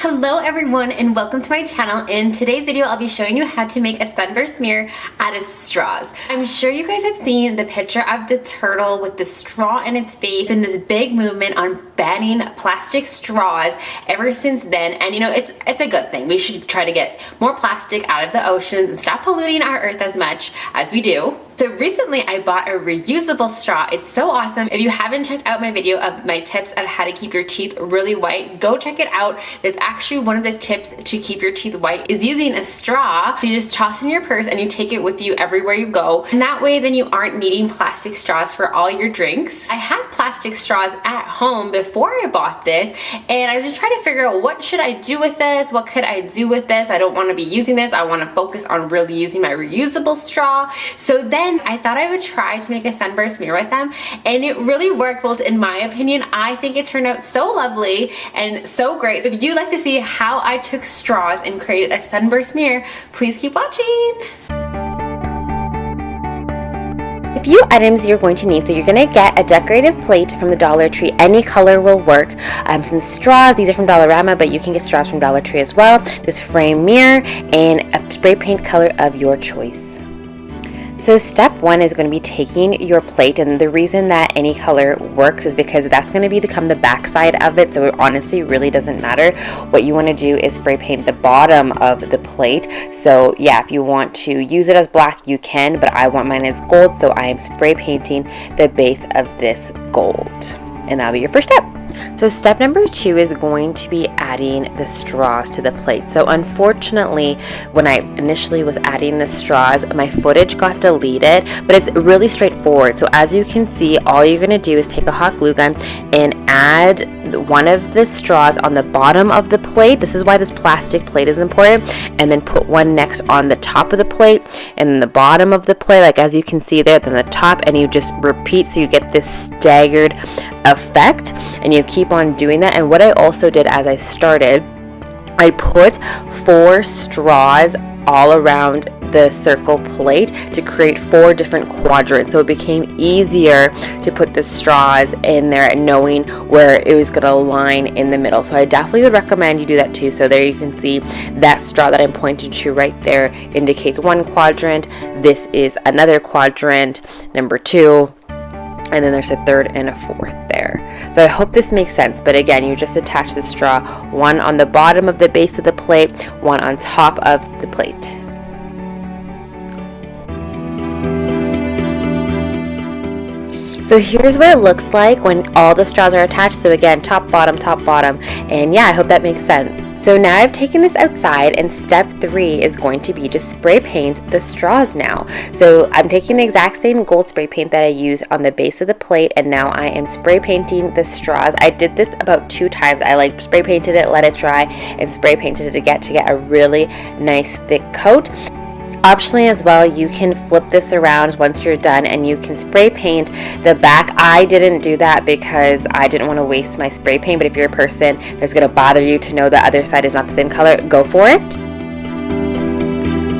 Hello everyone and welcome to my channel. In today's video I'll be showing you how to make a sunburst mirror out of straws. I'm sure you guys have seen the picture of the turtle with the straw in its face and this big movement on banning plastic straws ever since then, and you know it's a good thing. We should try to get more plastic out of the oceans and stop polluting our earth as much as we do. So recently I bought a reusable straw. It's so awesome. If you haven't checked out my video of my tips of how to keep your teeth really white, go check it out. That's actually one of the tips to keep your teeth white is using a straw. So you just toss in your purse and you take it with you everywhere you go. And that way then you aren't needing plastic straws for all your drinks. I had plastic straws at home before I bought this, and I was just trying to figure out what should I do with this? What could I do with this? I don't want to be using this. I want to focus on really using my reusable straw. So then I thought I would try to make a sunburst mirror with them, and it really worked. Well, in my opinion, I think it turned out so lovely and so great. So if you'd like to see how I took straws and created a sunburst mirror, please keep watching. A few items you're going to need. So you're going to get a decorative plate from the Dollar Tree. Any color will work. Some straws. These are from Dollarama, but you can get straws from Dollar Tree as well. This frame mirror and a spray paint color of your choice. So step one is going to be taking your plate, and the reason that any color works is because that's going to become the back side of it, so it honestly really doesn't matter. What you want to do is spray paint the bottom of the plate. So yeah, if you want to use it as black you can, but I want mine as gold, so I am spray painting the base of this gold, and that'll be your first step. So step number two is going to be adding the straws to the plate. So unfortunately, when I initially was adding the straws, my footage got deleted, but it's really straightforward. So as you can see, all you're going to do is take a hot glue gun and add one of the straws on the bottom of the plate. This is why this plastic plate is important. And then put one next on the top of the plate, and then the bottom of the plate, like as you can see there, then the top, and you just repeat so you get this staggered effect, and you keep on doing that. And what I also did as I started, I put 4 straws all around the circle plate to create 4 different quadrants, so it became easier to put the straws in there and knowing where it was going to align in the middle. So I definitely would recommend you do that too. So there you can see that straw that I'm pointing to right there indicates one quadrant. This is another quadrant, number 2, and then there's a third and a fourth there. So I hope this makes sense, but again, you just attach the straw, one on the bottom of the base of the plate, one on top of the plate. So here's what it looks like when all the straws are attached. So again, top, bottom, and yeah, I hope that makes sense. So now I've taken this outside, and step 3 is going to be to spray paint the straws now. So I'm taking the exact same gold spray paint that I used on the base of the plate, and now I am spray painting the straws. I did this about 2 times. I spray painted it, let it dry, and spray painted it again to get a really nice thick coat. Optionally as well, you can flip this around once you're done and you can spray paint the back. I didn't do that because I didn't want to waste my spray paint, but if you're a person that's going to bother you to know the other side is not the same color, go for it.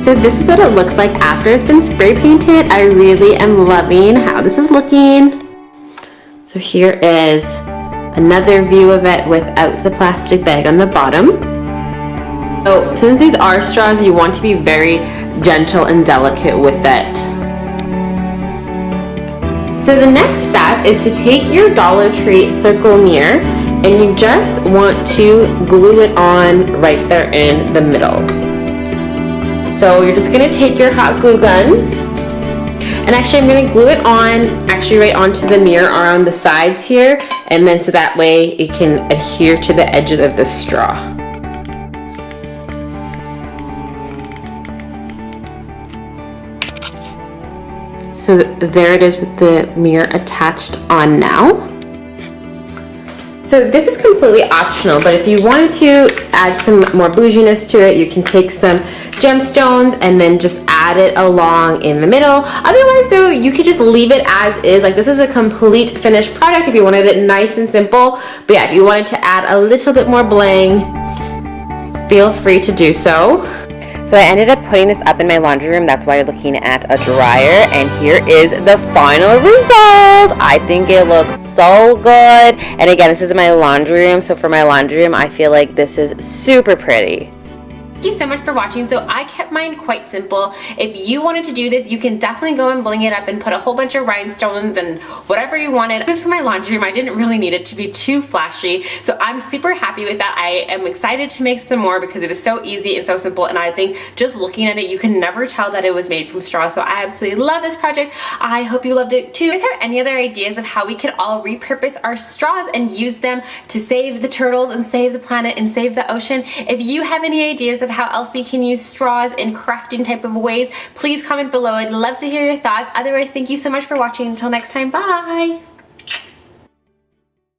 So this is what it looks like after it's been spray painted. I really am loving how this is looking. So here is another view of it without the plastic bag on the bottom. So since these are straws, you want to be very gentle and delicate with it. So the next step is to take your Dollar Tree circle mirror, and you just want to glue it on right there in the middle. So you're just going to take your hot glue gun, and actually I'm going to glue it on right onto the mirror or on the sides here, and then so that way it can adhere to the edges of the straw. So there it is with the mirror attached on now. So this is completely optional, but if you wanted to add some more bouginess to it, you can take some gemstones and then just add it along in the middle. Otherwise though, you could just leave it as is. Like, this is a complete finished product if you wanted it nice and simple. But yeah, if you wanted to add a little bit more bling, feel free to do so. So I ended up putting this up in my laundry room. That's why you're looking at a dryer. And here is the final result. I think it looks so good. And again, this is in my laundry room. So for my laundry room, I feel like this is super pretty. Thank you so much for watching. So I kept mine quite simple. If you wanted to do this, you can definitely go and bling it up and put a whole bunch of rhinestones and whatever you wanted. This is for my laundry room. I didn't really need it to be too flashy. So I'm super happy with that. I am excited to make some more because it was so easy and so simple. And I think just looking at it, you can never tell that it was made from straw. So I absolutely love this project. I hope you loved it too. If you guys have any other ideas of how we could all repurpose our straws and use them to save the turtles and save the planet and save the ocean, if you have any ideas of how else we can use straws in crafting type of ways, please comment below. I'd love to hear your thoughts. Otherwise, thank you so much for watching. Until next time, bye!